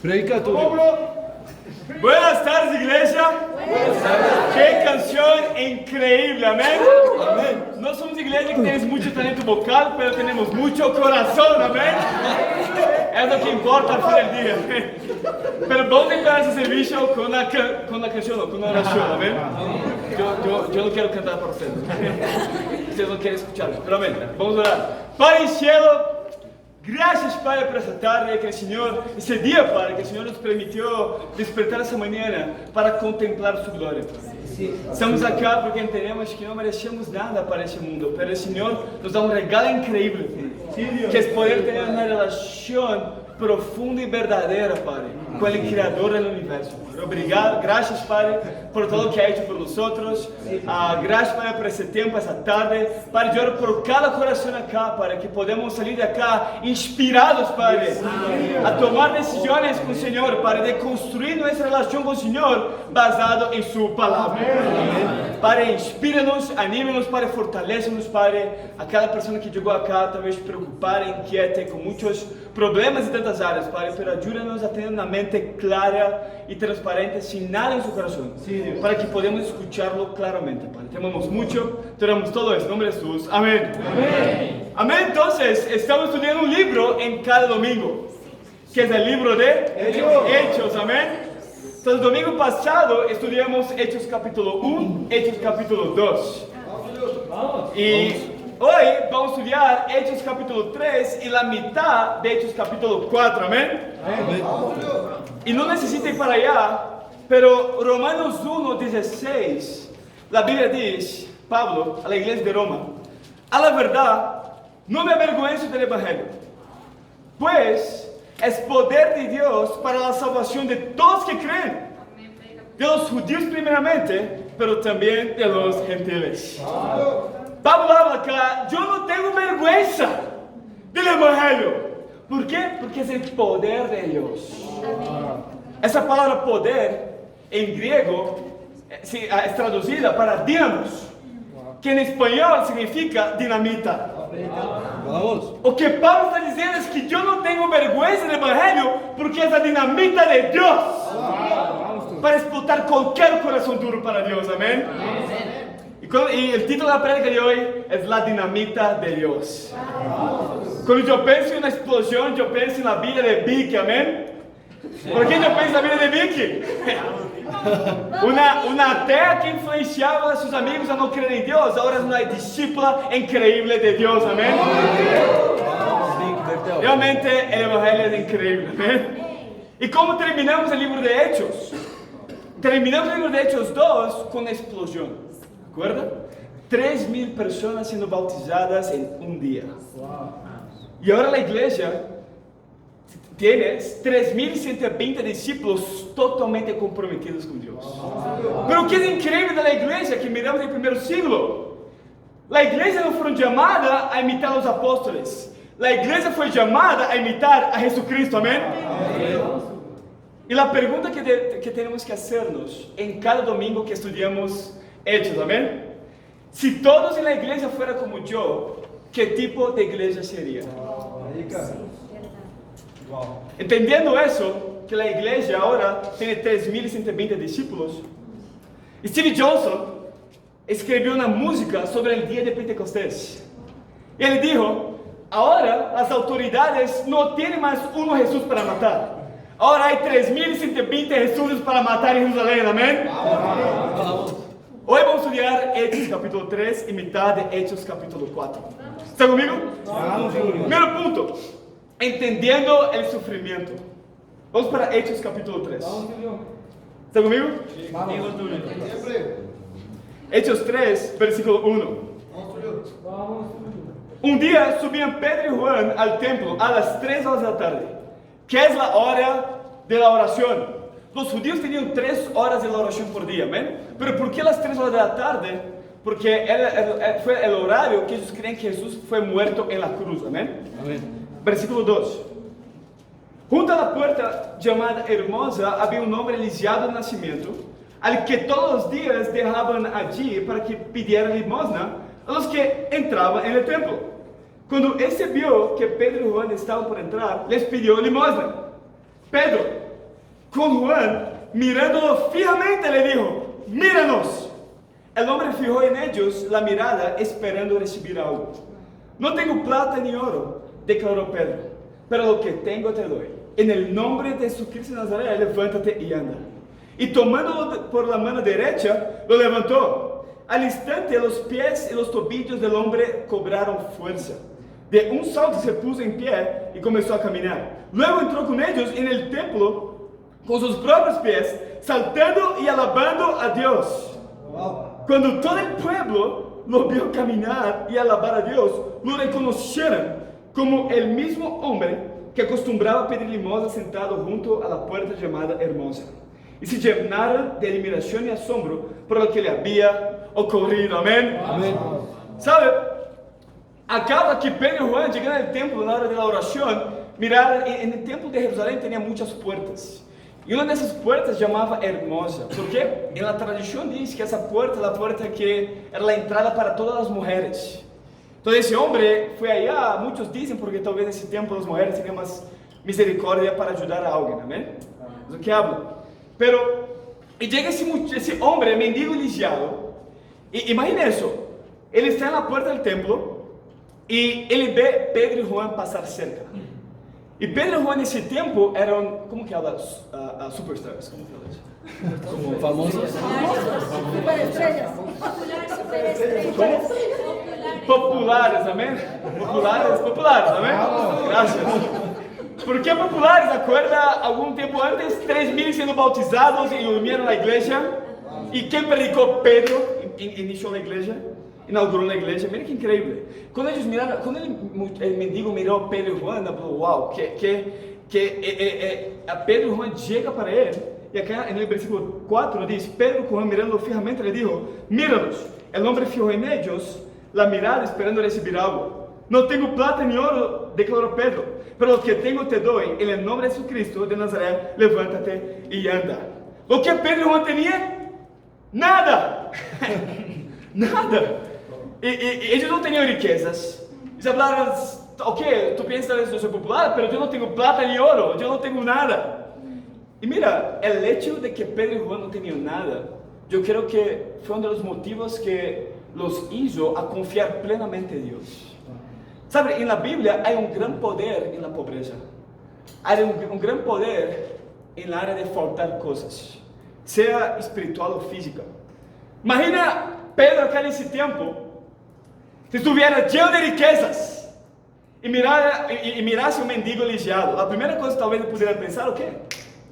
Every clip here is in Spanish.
Predica tú. Buenas tardes, iglesia. Qué canción increíble, amén. Amén. No somos iglesia que tenemos mucho talento vocal, pero tenemos mucho corazón, amén. Es lo que importa al fin del día, amén. Pero vamos a empezar ese servicio con la canción, con una oración, amén. Yo no quiero cantar para ustedes. Ustedes no quieren escucharme, pero amén. Vamos a orar. Padre en cielo, gracias, Padre, por esta tarde, que el Señor, ese día, Padre, que el Señor nos permitió despertar esa mañana para contemplar su gloria, Padre. Estamos acá porque entendemos que no merecemos nada para ese mundo, pero el Señor nos da un regalo increíble, que es poder tener una relación profunda y verdadera, Padre, con el Creador del universo. Obrigado, gracias, Padre, por todo lo que ha hecho por nosotros. Gracias, Padre, por ese tiempo, esa tarde. Padre, yo oro por cada corazón acá, Padre, que podemos salir de acá inspirados, Padre, a tomar decisiones con el Señor, Padre, de construir nuestra relación con el Señor basado en su palabra. Padre, inspíranos, anímenos, Padre, fortalecenos, Padre, a cada persona que llegó acá, talvez preocupada, inquieta, con muchos problemas en tantas áreas, Padre, pero ayúdanos a tener una mente clara y transparente, sin nada en su corazón, para que podamos escucharlo claramente, Padre. Te amamos mucho, te oramos todo eso, en nombre de Jesús, amén. Amén. Amén. Entonces, estamos estudiando un libro en cada domingo, que es el libro de Hechos, amén. Entonces, el domingo pasado estudiamos Hechos capítulo 1, Hechos capítulo 2. Y hoy vamos a estudiar Hechos capítulo 3 y la mitad de Hechos capítulo 4, amén. Y no necesito ir para allá, pero Romanos 1:16, la Biblia dice, Pablo, a la iglesia de Roma, a la verdad, no me avergüenzo del evangelio, pues es poder de Dios para la salvación de todos que creen, de los judíos primeramente, pero también de los gentiles. Pablo habla acá, yo no tengo vergüenza del evangelio. ¿Por qué? Porque es el poder de Dios. Esa palabra poder en griego es traducida para dinamos, que en español significa dinamita. O que Pablo está diciendo es que yo no tengo vergüenza del evangelio porque es la dinamita de Dios para explotar cualquier corazón duro para Dios, amén. Y el título de la prédica de hoy es la dinamita de Dios. Cuando yo pienso en una explosión, yo pienso en la vida de Vicky, amén. ¿Por qué yo pienso en la vida de Vicky? Una atea que influenciaba a sus amigos a no creer en Dios, ahora es una discípula increíble de Dios, amén. Realmente el evangelio es increíble, amén. ¿Y cómo terminamos el libro de Hechos? Terminamos el libro de Hechos 2 con una explosión, ¿recuerda? 3,000 personas siendo bautizadas en un día. Y ahora la iglesia tiene 3,120 discípulos totalmente comprometidos con Dios. Pero que es increíble de la iglesia que miramos en el primer siglo. La iglesia no fue llamada a imitar a los apóstoles. La iglesia fue llamada a imitar a Jesucristo, amén. Y la pregunta que tenemos que hacernos en cada domingo que estudiamos Hechos, amén. Si todos en la iglesia fueran como yo, ¿qué tipo de iglesia sería? Entendiendo eso, que la iglesia ahora tiene 3,120 discípulos, Steve Johnson escribió una música sobre el día de Pentecostés. Y él dijo, ahora las autoridades no tienen más uno Jesús para matar. Ahora hay 3,120 Jesús para matar en Jerusalén, amén. Hoy vamos a estudiar Hechos capítulo 3 y mitad de Hechos capítulo 4. ¿Está conmigo? Primeiro punto. Entendiendo el sufrimiento. Vamos para Hechos capítulo 3. ¿Está conmigo? Hechos 3, versículo 1. Un día subían Pedro y Juan al templo a las 3 horas de la tarde, que es la hora de la oración. Los judíos tenían 3 horas de la oración por día, ¿ven? Pero ¿por qué las 3 horas de la tarde? Porque fue el horario que ellos creen que Jesús fue muerto en la cruz, ¿amén? Versículo 2. Junto a la puerta llamada Hermosa había un hombre lisiado de nacimiento, al que todos los días dejaban allí para que pidiera limosna a los que entraban en el templo. Cuando éste vio que Pedro y Juan estaban por entrar, les pidió limosna. Pedro, con Juan, mirándolo fijamente, le dijo: míranos. El hombre fijó en ellos la mirada, esperando recibir algo. No tengo plata ni oro, declaró Pedro, pero lo que tengo te doy. En el nombre de Jesucristo de Nazaret, levántate y anda. Y tomándolo por la mano derecha, lo levantó. Al instante, los pies y los tobillos del hombre cobraron fuerza. De un salto se puso en pie y comenzó a caminar. Luego entró con ellos en el templo con sus propios pies, saltando y alabando a Dios. Cuando todo el pueblo lo vio caminar y alabar a Dios, lo reconocieron como el mismo hombre que acostumbraba a pedir limosna sentado junto a la puerta llamada Hermosa. Y se llenaron de admiración y asombro por lo que le había ocurrido. Amén. Amén. ¿Sabe? Acaba que Pedro y Juan llegan al templo en la hora de la oración. Mirar, en el templo de Jerusalén tenía muchas puertas. Y una de esas puertas llamaba Hermosa. ¿Por qué? En la tradición dice que esa puerta es la puerta que era la entrada para todas las mujeres. Entonces ese hombre fue allá, muchos dicen, porque tal vez en ese tiempo las mujeres tenían más misericordia para ayudar a alguien. Amén. Es lo que hablo. Pero, y llega ese hombre, mendigo y lisiado, y imagina eso. Él está en la puerta del templo y él ve Pedro y Juan pasar cerca. Y Pedro y Juan en ese tiempo eran, ¿cómo que habla? Superstars, ¿cómo que habla eso? Como famosos. Superestrellas. Populares, amén. Populares, amén. Gracias. ¿Por qué populares? ¿Acuerda algún tiempo antes? 3.000 siendo bautizados y iluminaron la iglesia. ¿Y quién predicó? Pedro inició la iglesia, inauguró la iglesia. Mira qué increíble. Cuando ellos miraron, cuando el mendigo miró a Pedro y Juan, habló: wow, a Pedro y Juan llega para él. Y acá en el versículo 4 dice: Pedro y Juan mirando fijamente le dijo: míranos. El hombre fijó en ellos la mirada esperando recibir algo. No tengo plata ni oro, declaró Pedro, pero lo que tengo te doy. En el nombre de Jesucristo de Nazaret, levántate y anda. ¿Lo que Pedro y Juan tenían? Nada. Nada. Y ellos no tenían riquezas. Ellos hablaban: ok, tú piensas que yo soy popular, pero yo no tengo plata ni oro, yo no tengo nada. Y mira, el hecho de que Pedro y Juan no tenían nada, yo creo que fue uno de los motivos que los hizo a confiar plenamente en Dios. ¿Sabe? En la Biblia hay un gran poder en la pobreza. Hay un gran poder en la área de faltar cosas, sea espiritual o física. Imagina Pedro acá en ese tiempo, si estuviera lleno de riquezas y mirase un mendigo lisiado. La primera cosa tal vez pudiera pensar: ok,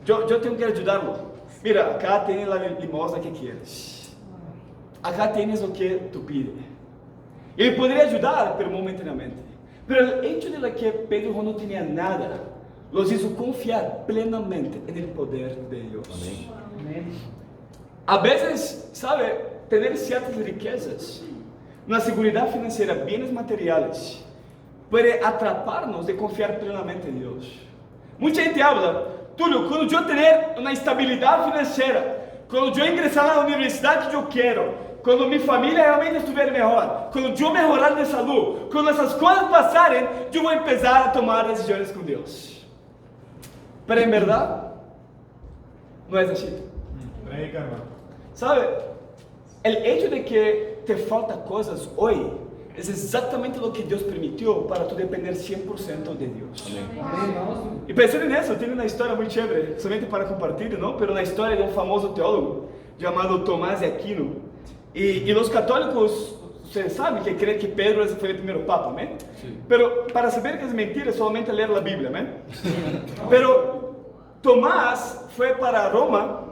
yo tengo que ayudarlo. Mira, acá tienes la limosna que quieres. Acá tienes lo que tú pides. Y él podría ayudar, pero momentáneamente. Pero el hecho de que Pedro y Juan no tenían nada, los hizo confiar plenamente en el poder de Dios. Amén. A veces, ¿sabe? Tener ciertas riquezas, una seguridad financiera, bienes materiales, puede atraparnos de confiar plenamente en Dios. Mucha gente habla: Tulio, cuando yo tener una estabilidad financiera, cuando yo ingresar a la universidad que yo quiero, cuando mi familia realmente estuviera mejor, cuando yo mejorar de salud, cuando esas cosas pasaren, yo voy a empezar a tomar decisiones con Dios. Pero en verdad, no es así. ¿Sabe? El hecho de que te faltan cosas hoy es exactamente lo que Dios permitió para tú depender 100% de Dios. Amén. Y pensando en eso, tiene una historia muy chévere, solamente para compartir, ¿no? Pero una historia de un famoso teólogo llamado Tomás de Aquino. Y los católicos, ustedes saben que creen que Pedro fue el primer papa, ¿amén? Sí. Pero para saber que es mentira, es solamente leer la Biblia, ¿amén? Sí. Pero Tomás fue para Roma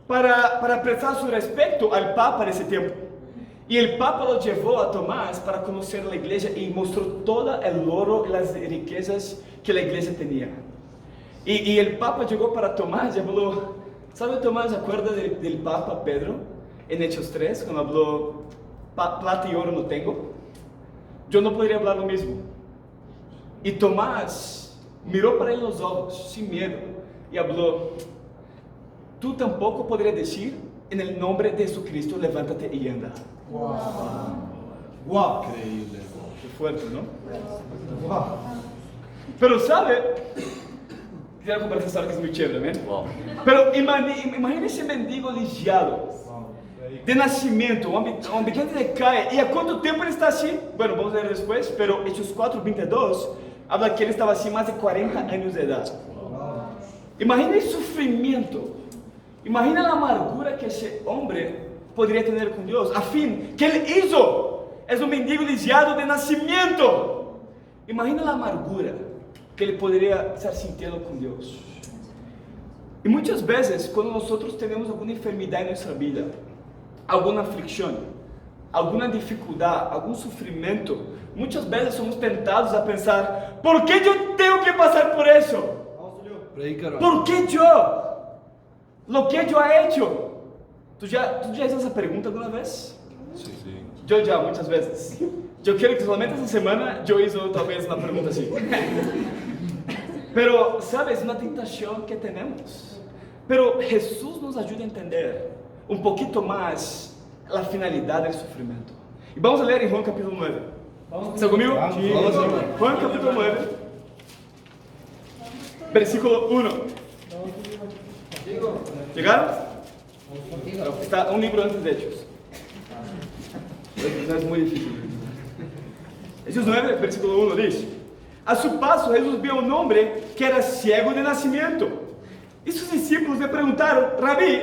para prestar su respeto al papa de ese tiempo. Y el papa lo llevó a Tomás para conocer la iglesia y mostró todo el oro y las riquezas que la iglesia tenía. Y el papa llegó para Tomás y habló: ¿sabe, Tomás? ¿Acuerda del papa Pedro? En Hechos 3, cuando habló: plata y oro no tengo. Yo no podría hablar lo mismo. Y Tomás miró para él los ojos, sin miedo, y habló: tú tampoco podrías decir: en el nombre de Jesucristo, levántate y anda. Wow. Wow. Increíble. Qué fuerte, ¿no? Wow. Pero sabe, Quisiera contar esta historia que es muy chévere, ¿ven? Wow. Pero imagine ese mendigo lisiado, de nacimiento, un habitante de calle. ¿Y a cuánto tiempo él está así? Bueno, vamos a ver después, pero Hechos 4:22 habla que él estaba así más de 40 años de edad. Imagina el sufrimiento, imagina la amargura que ese hombre podría tener con Dios. A fin, ¿qué él hizo? Es un mendigo lisiado de nacimiento. Imagina la amargura que él podría estar sintiendo con Dios. Y muchas veces, cuando nosotros tenemos alguna enfermedad en nuestra vida, alguna aflicción, alguna dificultad, algún sufrimiento, muchas veces somos tentados a pensar: ¿por qué yo tengo que pasar por eso? ¿Por qué yo? Lo que yo he hecho. ¿Tú ya hiciste esa pregunta alguna vez? Sí. Yo ya, muchas veces. Yo quiero que solamente esta semana yo hice tal vez una pregunta así. Pero, ¿sabes? Es una tentación que tenemos. Pero Jesús nos ayuda a entender un poquito más la finalidad del sufrimiento. Y vamos a leer en Juan capítulo 9. ¿Está conmigo? Sí. Vamos, hermano. Juan capítulo 9, versículo 1. ¿Llegaron? Está un libro antes de Hechos. Es muy difícil. Hechos 9, versículo 1 dice: a su paso Jesús vio a un hombre que era ciego de nacimiento. Y sus discípulos le preguntaron: Rabí,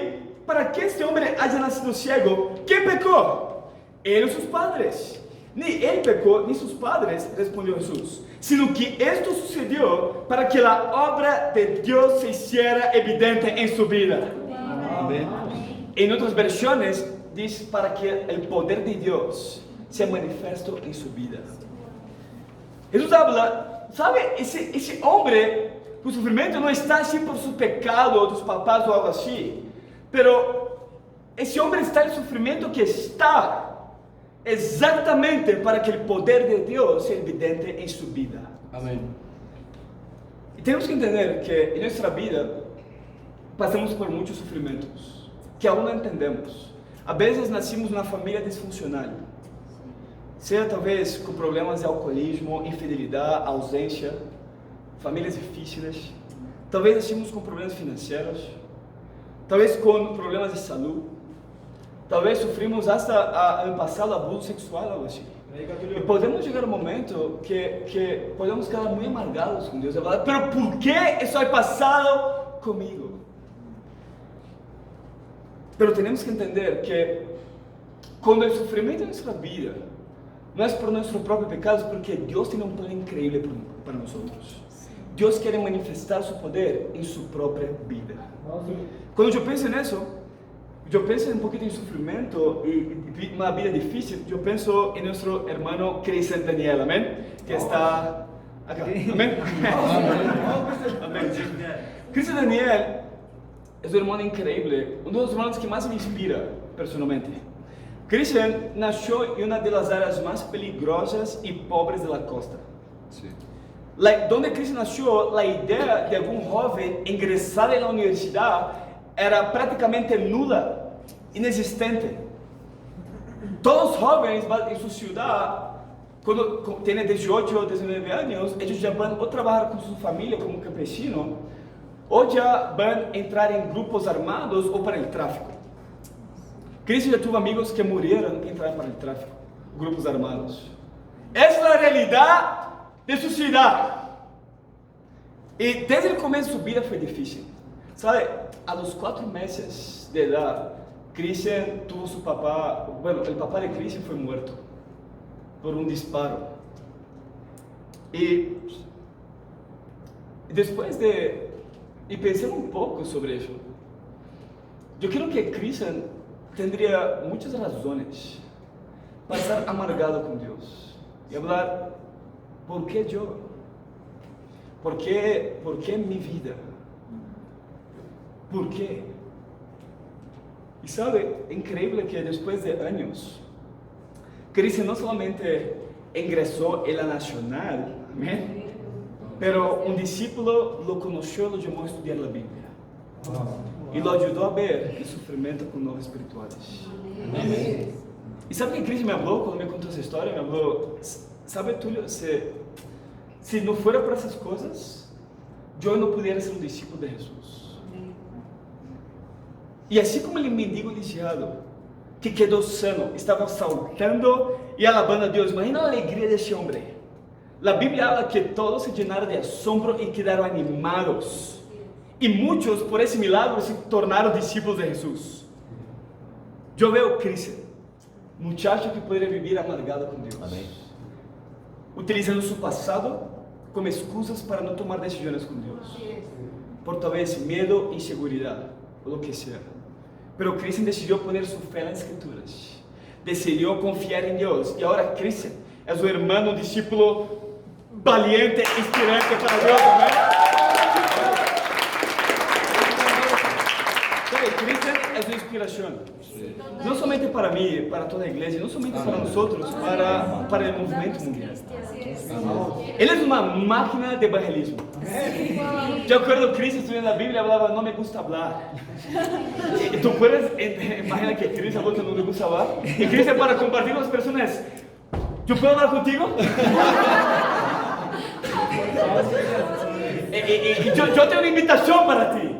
¿para qué este hombre haya nacido ciego? ¿Quién pecó? ¿Él o sus padres? Ni él pecó, ni sus padres, respondió Jesús, sino que esto sucedió para que la obra de Dios se hiciera evidente en su vida. Amén. En otras versiones dice: para que el poder de Dios sea manifiesto en su vida. Jesús habla, ¿sabe? Ese hombre, su sufrimiento no está así por su pecado, tus papás o algo así, pero ese hombre está en el sufrimiento que está exactamente para que el poder de Dios sea evidente en su vida. Amén. Y tenemos que entender que en nuestra vida pasamos por muchos sufrimientos que aún no entendemos. A veces nacimos en una familia disfuncional, sea talvez com problemas de alcoolismo, infidelidade, ausência, famílias difíceis. Talvez nascimos com problemas financeiros, talvez com problemas de saúde, talvez sofrimos hasta no passado abuso sexual, algo assim. E podemos chegar um momento que podemos ficar muito amargados com Deus e falar: pero por que isso é passado comigo? Pero temos que entender que quando o sofrimento em nossa vida não é por nosso próprio pecado, porque Deus tem um plano incrível para nós. Deus quer manifestar seu poder em sua própria vida. Quando eu penso nisso, eu penso um pouquinho em sofrimento e uma vida difícil. Eu penso em nosso irmão Cristian Daniel, amém? Que está acá, amém? Amém. Cristian Daniel é um irmão incrível, um dos irmãos que mais me inspira personalmente. Cristian nasceu em uma das áreas mais peligrosas e pobres da costa. Sí. Donde Cristian nasceu, a ideia de algum jovem ingressar na universidade era praticamente nula, inexistente. Todos os jovens em sua cidade, quando têm 18 ou 19 anos, eles já vão ou trabalhar com sua família como campesino, ou já vão entrar em grupos armados ou para o tráfico. Cristo já teve amigos que morreram e entraram para o tráfico, grupos armados. Essa é a realidade de sua cidade. E desde o começo de sua vida foi difícil. Sabe, a los 4 meses de idade, Cristian tuvo seu papá, bueno, o papá de Cristian foi morto por um disparo. E depois e pensando um pouco sobre isso, eu quero que Cristian tendría muchas razones para estar amargado con Dios y hablar: ¿por qué yo? ¿Por qué mi vida? ¿Por qué? Y sabe, increíble que después de años, Cristian no solamente ingresó en la Nacional, ¿amén? Pero un discípulo lo conoció y lo llamó a estudiar la Biblia. E lo ajudou a ver o sofrimento com novos espirituais. Amém. E sabe que Cristo me falou quando me contou essa história? Me falou: sabe, Túlio, se não fora por essas coisas, yo no pudiera ser un discípulo de Jesús. Y así como el mendigo lisiado, que quedó sano, estaba saltando y alabando a Dios. Imagina la alegría de ese hombre. La Biblia habla que todos se llenaron de asombro y quedaron animados. Y muchos por ese milagro se tornaron discípulos de Jesús. Yo veo Cristian, muchacho que podría vivir amargado con Dios. Amén. Utilizando su pasado como excusas para no tomar decisiones con Dios. Por tal vez miedo, inseguridad o lo que sea. Pero Cristian decidió poner su fe en las Escrituras. Decidió confiar en Dios. Y ahora Cristian es un hermano, un discípulo valiente, inspirante para Dios. ¿Amén? Cristian es una inspiración. No solamente para mí, para toda la iglesia, no solamente para nosotros, para el movimiento mundial. Él es una máquina de evangelismo. Yo recuerdo Cristian estudiando la Biblia, hablaba, no me gusta hablar. Y tú puedes imaginar que Cristian habló que no le gusta hablar. Y Cristian para compartir con las personas, ¿yo puedo hablar contigo? Yo tengo una invitación para ti.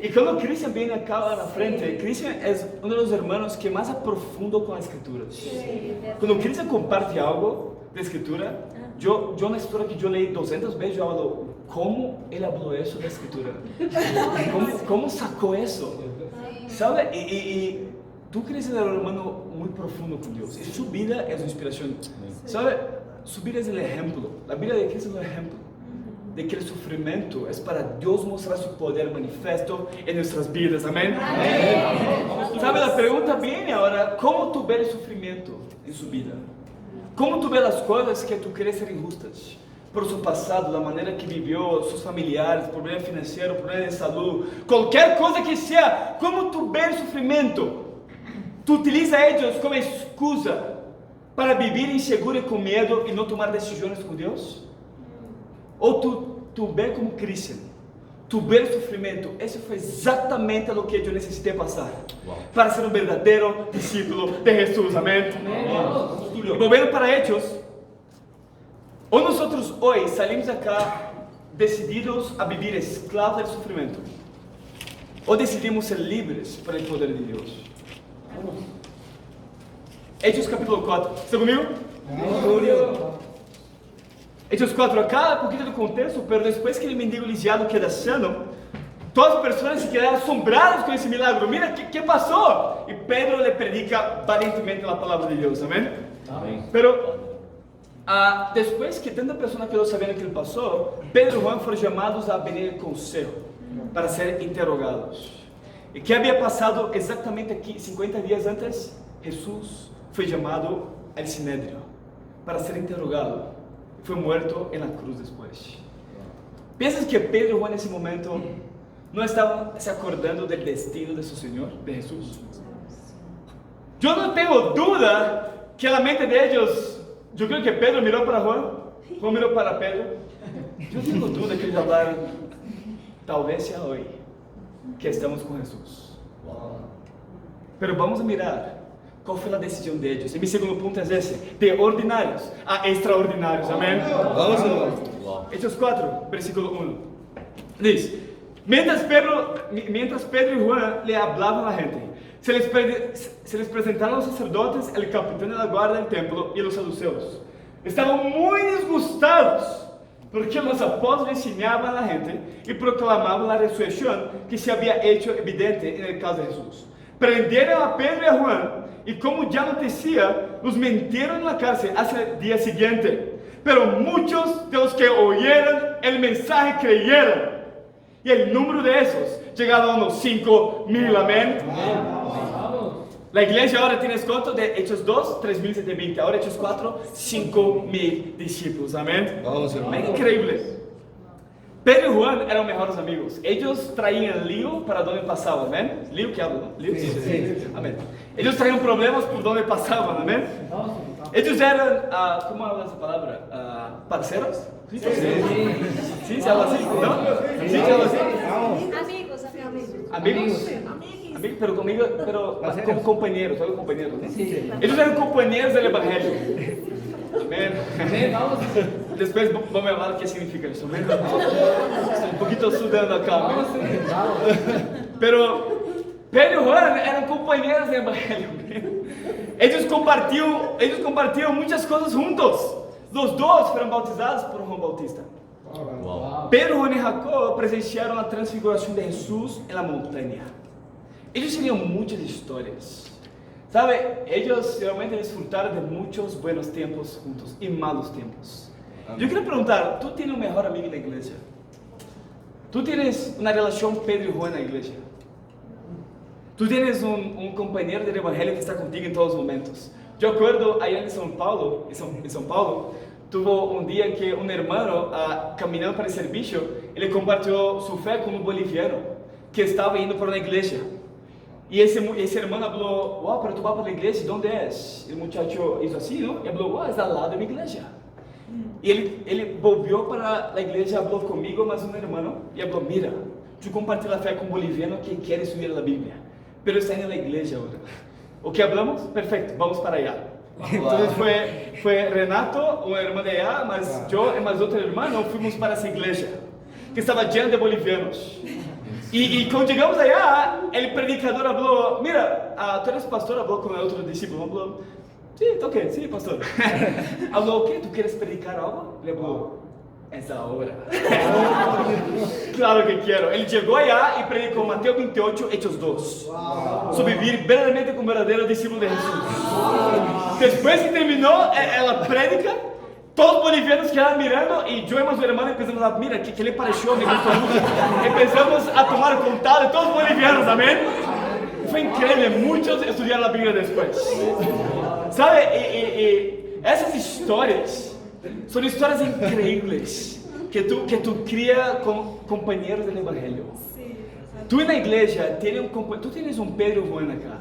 Y cuando Cristian viene acá a la frente, Cristian es uno de los hermanos que más aprofundo con las Escrituras. Cuando Cristian comparte algo de Escritura, yo una historia que yo leí 200 veces, yo hablo, ¿cómo él habló eso de Escritura? ¿Cómo sacó eso? ¿Sabe? Y tú, Cristian, era un hermano muy profundo con Dios. Y su vida es una inspiración. ¿Sabe? Su vida es el ejemplo. La vida de Cristo es el ejemplo de que el sufrimiento es para Dios mostrar su poder manifiesto en nuestras vidas. Amén. ¿Sabe? La pregunta viene ahora, ¿cómo tú ves el sufrimiento en su vida? ¿Cómo tú ves las cosas que tú crees ser injustas? Por su pasado, la manera que vivió, sus familiares, problemas financieros, problemas de salud, cualquier cosa que sea, ¿cómo tú ves el sufrimiento? ¿Tú utilizas ellos como excusa para vivir inseguro y con miedo y no tomar decisiones con Dios? ¿O tú ves como Cristian? Tu ves el sufrimiento. Eso fue exactamente lo que yo necesité pasar para ser un verdadero discípulo de Jesús. Amén. Volviendo para Hechos, o nosotros hoy salimos acá decididos a vivir esclavos del sufrimiento, o decidimos ser libres por el poder de Dios. Hechos capítulo 4. ¿Está conmigo? Hechos 4, acá un poquito de contexto, pero después que el mendigo lisiado queda sano, todas las personas se quedaron asombradas con ese milagro. Mira, ¿qué pasó? Y Pedro le predica valientemente la palabra de Dios, amén. Pero después que tanta persona quedó sabiendo que pasó, Pedro y Juan fueron llamados a venir al consejo para ser interrogados. ¿Y qué había pasado exactamente aquí? 50 días antes, Jesús fue llamado al Sinédrio para ser interrogado. Fue muerto en la cruz después. ¿Piensas que Pedro y Juan en ese momento no estaban se acordando del destino de su Señor, de Jesús? Yo no tengo duda que la mente de ellos, yo creo que Pedro miró para Juan, Juan miró para Pedro. Yo no tengo duda que ellos hablaron, tal vez sea hoy que estamos con Jesús. Pero vamos a mirar qual foi a decisão de ellos. E mi segundo punto es ese, de ordinarios a extraordinarios, amén. Vamos, hermano. Hechos 4, versículo 1. Dice, mientras Pedro y Juan le hablaban a la gente, se les presentaron los sacerdotes, el capitán de la guardia del templo y los saduceos. Estaban muy disgustados porque los apóstoles enseñaban a la gente y proclamaban la resurrección que se había hecho evidente en el caso de Jesús. Prendieron a Pedro y a Juan y como ya noticia, los metieron en la cárcel hasta el día siguiente. Pero muchos de los que oyeron el mensaje creyeron. Y el número de esos llegaron a unos 5,000, amén. La iglesia ahora tiene cuánto de Hechos 2, 3,720. Ahora Hechos 4, 5,000 discípulos, amén. Vamos, hermano. Es increíble. Pedro y Juan eran mejores amigos. Ellos traían lío para donde pasaban, amén. Lío que hablo, ¿no? Lío. Sí. Amén. Ellos traían problemas por donde pasaban, amén. Ellos eran, ¿cómo habla esa palabra? ¿Parceros? Sí, sí, se habla así, ¿no? Sí, se habla así. Amigos, pero como compañeros, ¿no? Ellos eran compañeros del evangelio. Amén. Amém, vamos. Después vamos a hablar qué significa eso. Amén. Estoy un poquito sudando acá. Vamos, Amén. vamos. Pero Pedro y Juan eran compañeros del Evangelio. Ellos compartieron muchas cosas juntos. Los dos fueron bautizados por Juan Bautista. Pedro, Juan y Jacob presenciaron la transfiguración de Jesús en la montaña. Ellos tenían muchas historias. ¿Sabe? Ellos realmente disfrutaron de muchos buenos tiempos juntos y malos tiempos. Yo quiero preguntar, ¿tú tienes un mejor amigo en la iglesia? ¿Tú tienes una relación Pedro y Juan en la iglesia? ¿Tú tienes un compañero del evangelio que está contigo en todos los momentos? Yo acuerdo allá en São Paulo, tuvo un día que un hermano, caminando para el servicio, él compartió su fe con un boliviano que estaba yendo para una iglesia. Y ese hermano habló, wow, pero tú vas para la iglesia, ¿dónde es? El muchacho hizo así, ¿no? Y habló, wow, es al lado de mi iglesia. Y él volvió para la iglesia, habló conmigo, más un hermano, y habló, mira, yo compartí la fe con un boliviano que quiere estudiar la Biblia, pero está en la iglesia ahora. ¿O qué hablamos? Perfecto, vamos para allá. Entonces fue Renato, un hermano de allá, más yo y más otro hermano, fuimos para esa iglesia, que estaba llena de bolivianos. Y cuando llegamos allá, el predicador habló, mira, tú eres pastor, habló con el otro discípulo, habló, sí, toqué, sí, pastor. Habló, ¿qué? ¿Tú quieres predicar algo? Le habló, es ahora. Claro que quiero. Él llegó allá y predicó Mateo 28, Hechos 2. Sobre vivir verdaderamente como verdadero discípulo de Jesús. Después que terminó la prédica, todos los bolivianos quedaron mirando y yo y más mi hermano empezamos a, mira, ¿qué le pareció? Me gustó mucho. Empezamos a tomar contado de todos los bolivianos, amén. Fue increíble, muchos estudiaron la Biblia después. ¿Sabe? Y esas historias son historias increíbles que tú crías con compañeros del Evangelio. Tú en la iglesia tú tienes un Pedro bueno acá.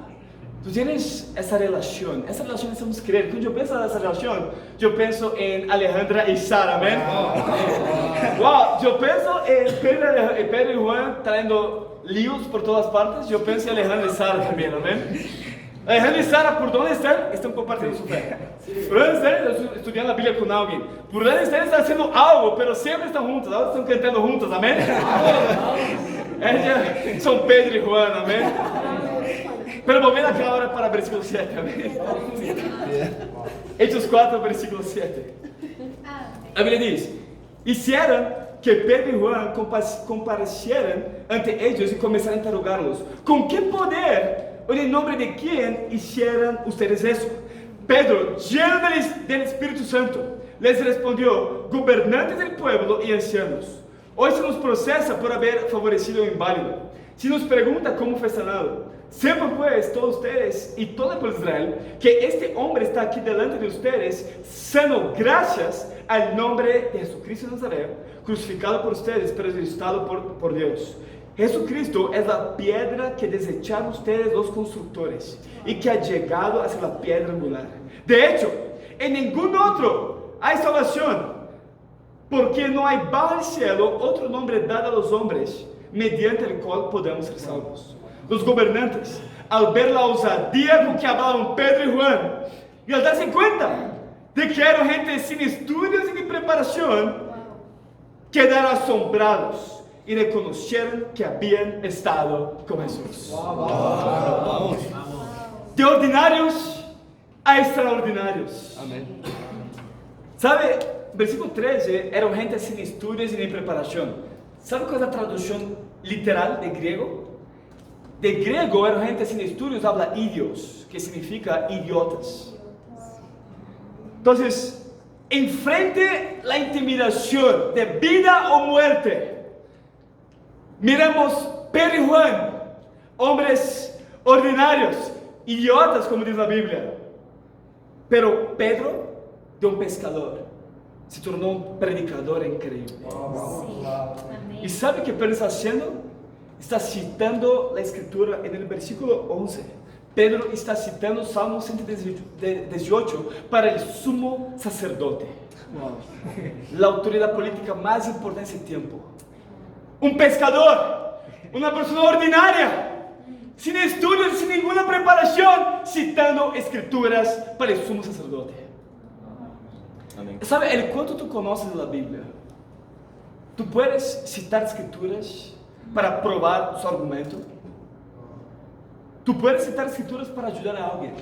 Tú tienes esa relación estamos creer. Cuando yo pienso en esa relación, yo pienso en Alejandra y Sara, amén. Wow, yo pienso en Pedro y Juan trayendo líos por todas partes. Yo pienso en Alejandra y Sara también, amén. Alejandra y Sara, ¿por dónde están? Están compartiendo su fe. ¿Por dónde están? Estudiando la Biblia con alguien. ¿Por dónde están? Están haciendo algo, pero siempre están juntos. Ahora están cantando juntos, amén. Ellos son Pedro y Juan, amén. Pero volviendo acá ahora para versículo 7, amén. Hechos 4, versículo 7. La Biblia dice, hicieron que Pedro y Juan comparecieran ante ellos y comenzaron a interrogarlos. ¿Con qué poder o en nombre de quién hicieran ustedes eso? Pedro, lleno del Espíritu Santo, les respondió, gobernantes del pueblo y ancianos, hoy se nos procesa por haber favorecido a un inválido. Si nos pregunta cómo fue sanado, sepan pues todos ustedes y todo el pueblo de Israel que este hombre está aquí delante de ustedes sano gracias al nombre de Jesucristo de Nazaret, crucificado por ustedes, pero resucitado por Dios. Jesucristo es la piedra que desecharon ustedes los constructores y que ha llegado a ser la piedra angular. De hecho, en ningún otro hay salvación, porque no hay bajo el cielo otro nombre dado a los hombres mediante el cual podemos ser salvos. Los gobernantes, al ver la osadía con que hablaban Pedro y Juan, y al darse cuenta de que eran gente sin estudios y ni preparación, quedaron asombrados y reconocieron que habían estado con Jesús. De ordinarios a extraordinarios. Amén. ¿Sabe? Versículo 13, eran gente sin estudios y ni preparación. ¿Sabe cuál es la traducción literal de griego? De griego, era gente sin estudios, habla idios, que significa idiotas. Entonces, enfrente la intimidación de vida o muerte, miramos Pedro y Juan, hombres ordinarios, idiotas, como dice la Biblia. Pero Pedro, de un pescador, se tornó un predicador increíble. ¿Y sabe qué Pedro está haciendo? Está citando la escritura en el versículo 11. Pedro está citando Salmo 118 para el sumo sacerdote. La autoridad política más importante de ese tiempo. Un pescador, una persona ordinaria, sin estudios, sin ninguna preparación, citando escrituras para el sumo sacerdote. Amén. ¿Sabe el cuánto tú conoces de la Biblia? Tú puedes citar escrituras para probar su argumento. Tú puedes citar escrituras para ayudar a alguien,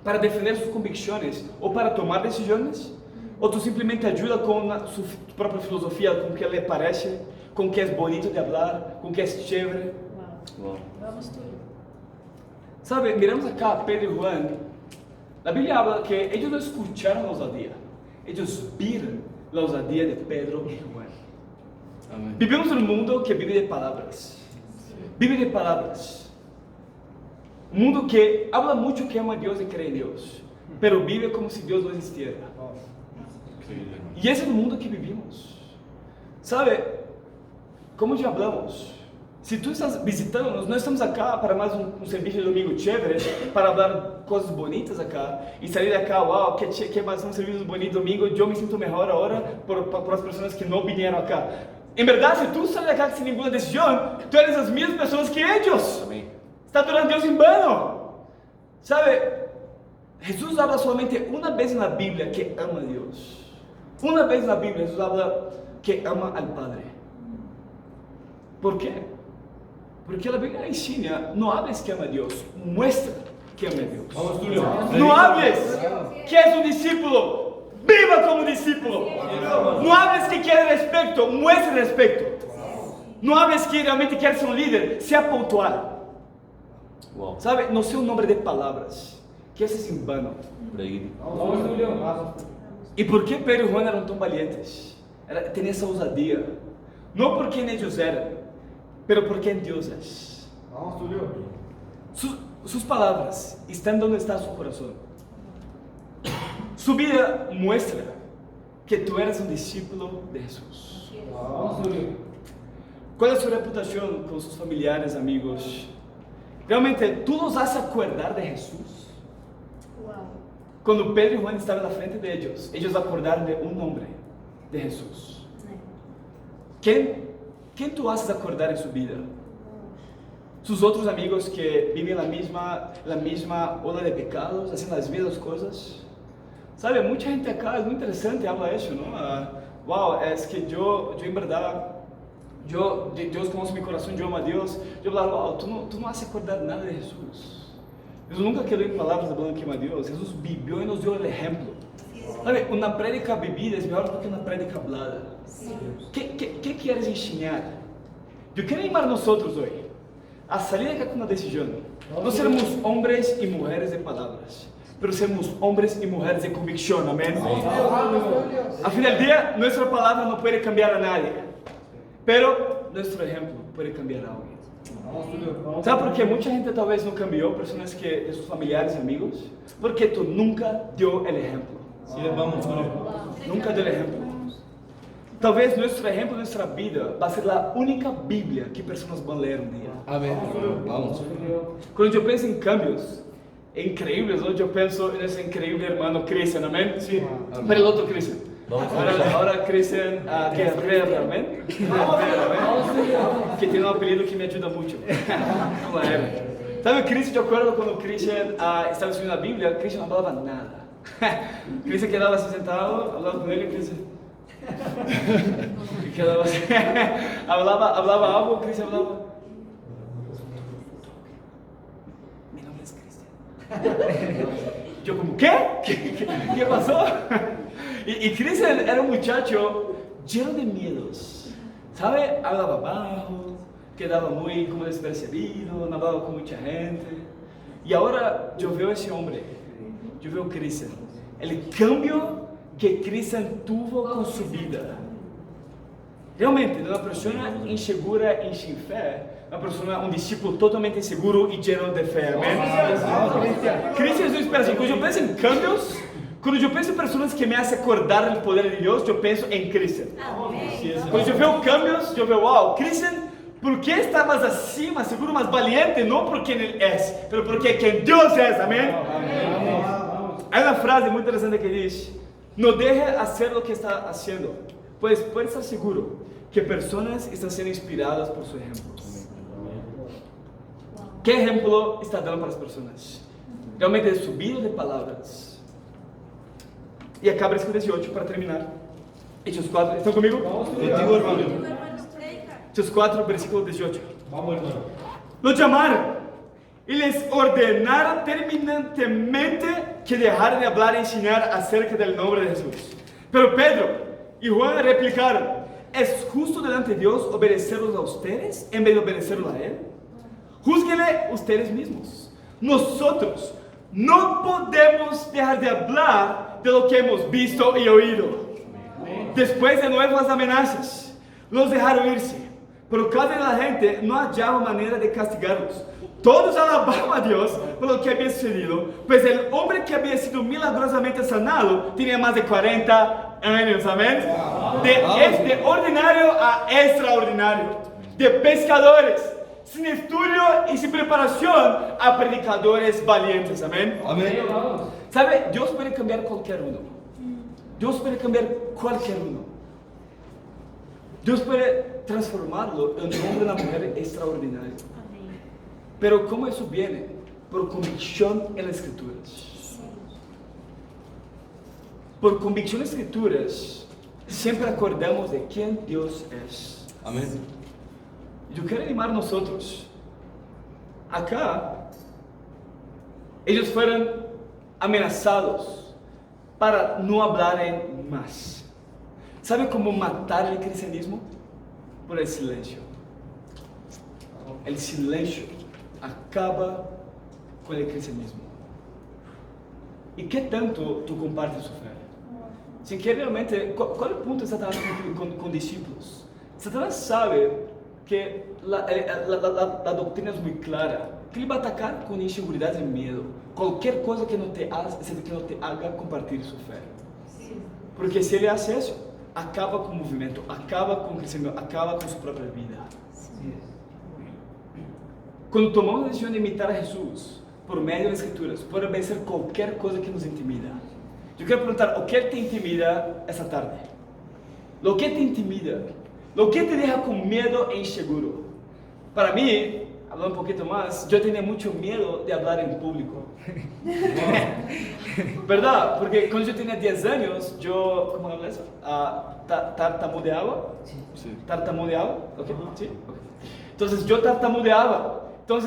para defender sus convicciones o para tomar decisiones. O tú simplemente ayudas con su propia filosofía, con que le parece, con que es bonito de hablar, con que es chévere. Wow. Vamos tudo. ¿Sabe? Miramos acá a Pedro y Juan. La Biblia habla que ellos no escucharon la osadía, ellos vieron la osadía de Pedro y Juan. Amén. Vivimos en un mundo que vive de palabras. Vive de palabras. Un mundo que habla mucho que ama a Dios y cree en Dios, pero vive como si Dios no existiera. Increíble, hermano. Y ese es el mundo que vivimos. ¿Sabe? Como ya hablamos, si tú estás visitándonos, no estamos acá para más un servicio de domingo chévere, para hablar cosas bonitas acá y salir de acá, wow, que más un servicio bonito domingo, yo me siento mejor ahora por las personas que no vinieron acá. En verdad, si tú sales de acá sin ninguna decisión, tú eres las mismas personas que ellos. Amén. Está adorando a Dios en vano. ¿Sabe? Jesús habla solamente una vez en la Biblia que ama a Dios. Una vez en la Biblia Jesús habla que ama al Padre. ¿Por qué? Porque la Biblia enseña, no hables que ama a Dios, muestra que ama a Dios. Vamos, Tulio. No hables que es un discípulo, viva como discípulo. No hables que quiere respeto, muestre respeto. No hables que realmente quiere ser un líder, sea puntual. Wow. ¿Sabe? No sea un hombre de palabras, que ese es en vano. Predigue. Vamos, Julio. ¿Y por qué Pedro y Juan eran tan valientes? Tenían esa osadía. No porque en ellos eran, pero porque en Dios es. Vamos, Julio. Sus palabras están donde está su corazón. Su vida muestra que tú eres un discípulo de Jesús. Vamos, Julio. ¿Cuál es su reputación con sus familiares, amigos? Realmente, tú los haces acordar de Jesús. Uau. Cuando Pedro y Juan estaban a la frente de ellos acordaron de un nombre, de Jesús. ¿Quién tú haces acordar en su vida? Sus otros amigos que viven la misma ola de pecados, hacen las mismas cosas. ¿Sabe? Mucha gente acá, es muy interesante, habla eso, ¿no? Wow, es que yo en verdad, Dios conoce mi corazón, yo amo a Dios. Yo hablaba, wow, tú no haces acordar nada de Jesús. Jesús nunca quedó en palabras hablando que ama a Dios. Jesús vivió y nos dio el ejemplo. ¿Sabe? Una prédica vivida es mejor que una prédica hablada. ¿Qué quieres enseñar? Yo quiero animar a nosotros hoy a salir de acá con una decisión. No seremos hombres y mujeres de palabras, pero seremos hombres y mujeres de convicción. Amén. Al final del día, nuestra palabra no puede cambiar a nadie, pero nuestro ejemplo puede cambiar a alguien. ¿Sabe por qué mucha gente tal vez no cambió? Personas de sus familiares y amigos, porque tú nunca dio el ejemplo. Sí, vamos, Tulio. Nunca dio el ejemplo. Tal vez nuestro ejemplo, nuestra vida, va a ser la única Biblia que personas van a leer un día. Amén. Vamos. Cuando yo pienso en cambios increíbles, ¿no? Yo pienso en ese increíble hermano Christian, amén. Sí. Pero el otro Christian. Ahora Christian, que es Pedro, amén. Que tiene un apellido que me ayuda mucho. Como era. ¿Sabe, Christian? Yo acuerdo cuando Christian estaba estudiando la Biblia, Christian no hablaba nada. Christian quedaba así sentado, hablaba con él y Christian quedaba así. hablaba algo, Christian hablaba. Mi nombre es Christian. Yo como, ¿qué? ¿Qué pasó? Y Christian era un muchacho lleno de miedos. ¿Sabe? Hablaba bajo, quedaba muy como despercibido, no hablaba con mucha gente. Y ahora yo veo a ese hombre, yo veo a Christian, el cambio que Christian tuvo con su vida. Realmente, de una persona insegura y sin fe, un discípulo totalmente seguro y lleno de fe. Amén. Christian es una inspiración. Cuando yo pienso en cambios, cuando yo pienso en personas que me hacen acordar del poder de Dios, yo pienso en Christian. Cuando yo veo cambios, yo veo, wow, Christian, ¿por qué está más así, más seguro, más valiente? No por quien él es, pero porque quien Dios es. Amén. Hay una frase muy interesante que dice: no deje hacer lo que está haciendo, pues puede estar seguro que personas están siendo inspiradas por su ejemplo. ¿Qué ejemplo está dando para las personas? Realmente de su vida de palabras. Y acá versículo 18 para terminar. Hechos 4, ¿están conmigo? Contigo, hermano. Hechos 4, versículo 18. Vamos, hermano. Los llamaron y les ordenaron terminantemente que dejaran de hablar y enseñar acerca del nombre de Jesús. Pero Pedro y Juan replicaron: ¿es justo delante de Dios obedecerlos a ustedes en vez de obedecerlos a Él? Júzguenle ustedes mismos. Nosotros no podemos dejar de hablar de lo que hemos visto y oído. Después de nuevas amenazas, los dejaron irse. Por causa de la gente, no hallaban manera de castigarlos. Todos alababan a Dios por lo que había sucedido, pues el hombre que había sido milagrosamente sanado tenía más de 40 años, amén. De ordinario a extraordinario, de pescadores sin estudio y sin preparación a predicadores valientes, amén. Amén. ¿Sabe? Dios puede cambiar cualquier uno. Dios puede cambiar cualquier uno. Dios puede transformarlo en un hombre y una mujer extraordinario. Pero ¿cómo eso viene? Por convicción en las Escrituras. Por convicción en las Escrituras, siempre acordamos de quién Dios es. Amén. Yo quiero animar a nosotros. Acá, ellos fueron amenazados para no hablar más. ¿Sabe cómo matar el cristianismo? Por el silencio. El silencio acaba con el cristianismo. ¿Y qué tanto tú compartes su fe? Si que realmente, ¿cuál es el punto de Satanás con discípulos? Satanás sabe que la doctrina es muy clara, que ele vai atacar com inseguridade e medo, qualquer coisa que não te haga compartilhar sua fé. Porque se ele faz isso, acaba com o movimento, acaba com o crescimento, acaba com sua própria vida. Quando tomamos a decisão de imitar a Jesus por meio das Escrituras, pode vencer qualquer coisa que nos intimida. Eu quero perguntar, o que te intimida essa tarde? O que te intimida? O que te deja com medo e inseguro? Para mim, falando um pouquinho mais, eu tinha muito medo de falar em público. ¿Verdad? Porque quando eu tinha 10 anos, eu, como habla isso? Tartamudeava? Sí. Tartamudeava? Ok? Sí? Okay. Então, eu tartamudeava. Então,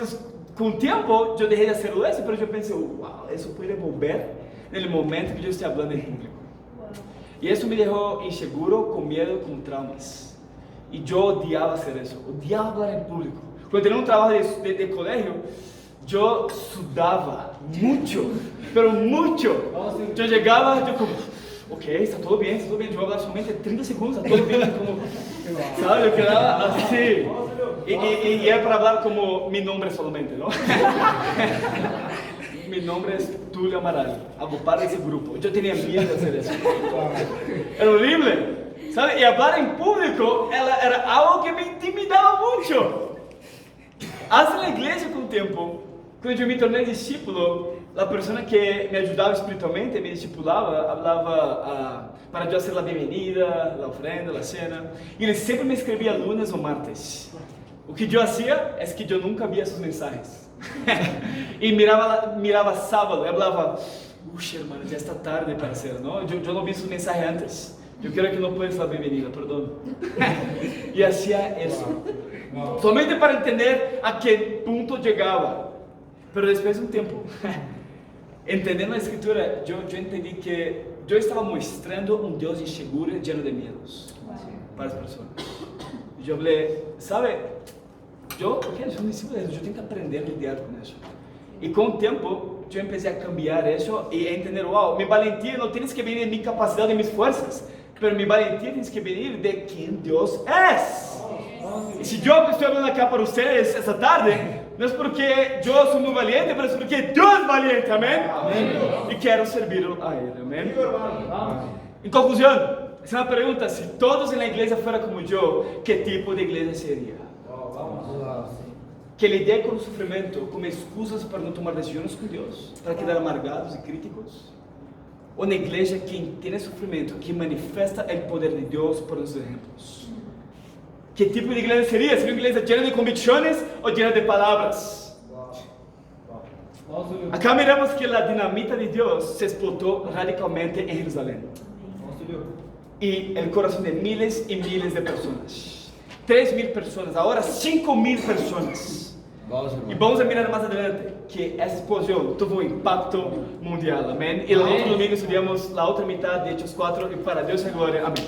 com o tempo, eu deixei de fazer isso, mas eu pensei, wow, isso pode volver no momento que eu estou falando em público. E isso me deixou inseguro, com medo, com traumas. E eu odiava fazer isso, odiava falar em público. Quando eu tinha trabalho de colégio, eu sudava muito, pero muito. Eu chegava, eu como, ok, está tudo bem, eu vou falar somente 30 segundos, está tudo bem, como, sabe, eu quedava assim. E é para falar como meu nome solamente, não? Meu nome é Túlio Amaral, hago parte desse grupo. Eu tinha medo de fazer isso. Era horrível. ¿Sabe? Y hablar en público era algo que me intimidaba mucho. Hasta la iglesia con tiempo, cuando yo me torné discípulo, la persona que me ayudaba espiritualmente, me discipulaba, hablaba para yo hacer la bienvenida, la ofrenda, la cena, y él siempre me escribía lunes o martes. O que yo hacía es que yo nunca via sus mensajes. Y miraba sábado, y hablaba, uy, hermano, ya está tarde para hacer, ¿no? Yo no vi sus mensajes antes. Eu quero que não puedas falar bem-vinda, perdão. E hacía isso. Somente para entender a que ponto chegava. Pero depois de um tempo, entendendo a escritura, eu entendi que eu estava mostrando um Deus inseguro e lleno de medos para as pessoas. Eu falei, sabe, eu sou um discípulo de Deus, eu tenho que aprender a lidar com isso. E com o tempo, eu comecei a cambiar isso e a entender, wow, minha valentia não tem que vir de minha capacidade e minhas forças, pero mi valentía tiene que venir de quien Dios es. Y si yo estoy hablando acá para ustedes esta tarde, no es porque yo soy muy valiente, pero es porque Dios es valiente, amén. Y quiero servirlo a Él, amén. En conclusión, es una pregunta, si todos en la iglesia fueran como yo, ¿qué tipo de iglesia sería? Que lidie con el sufrimiento como excusas para no tomar decisiones con Dios, para quedar amargados y críticos. Ou na igreja quem tem sofrimento, que manifesta o poder de Deus por os exemplos. Que tipo de igreja seria? Seria uma igreja llena de convicções ou llena de palavras? Vamos subir. Acá miramos que la dinamita de Dios se explotó radicalmente en Jerusalén. Vamos subir. Y el corazón de miles y miles de personas. 3.000 personas, ahora 5.000 personas. Vamos, Y irmão. vamos a mirar más adelante que esa explosión tuvo impacto mundial, amén. Y el otro domingo estudiamos la otra mitad de Hechos 4 y para Dios es gloria, amén.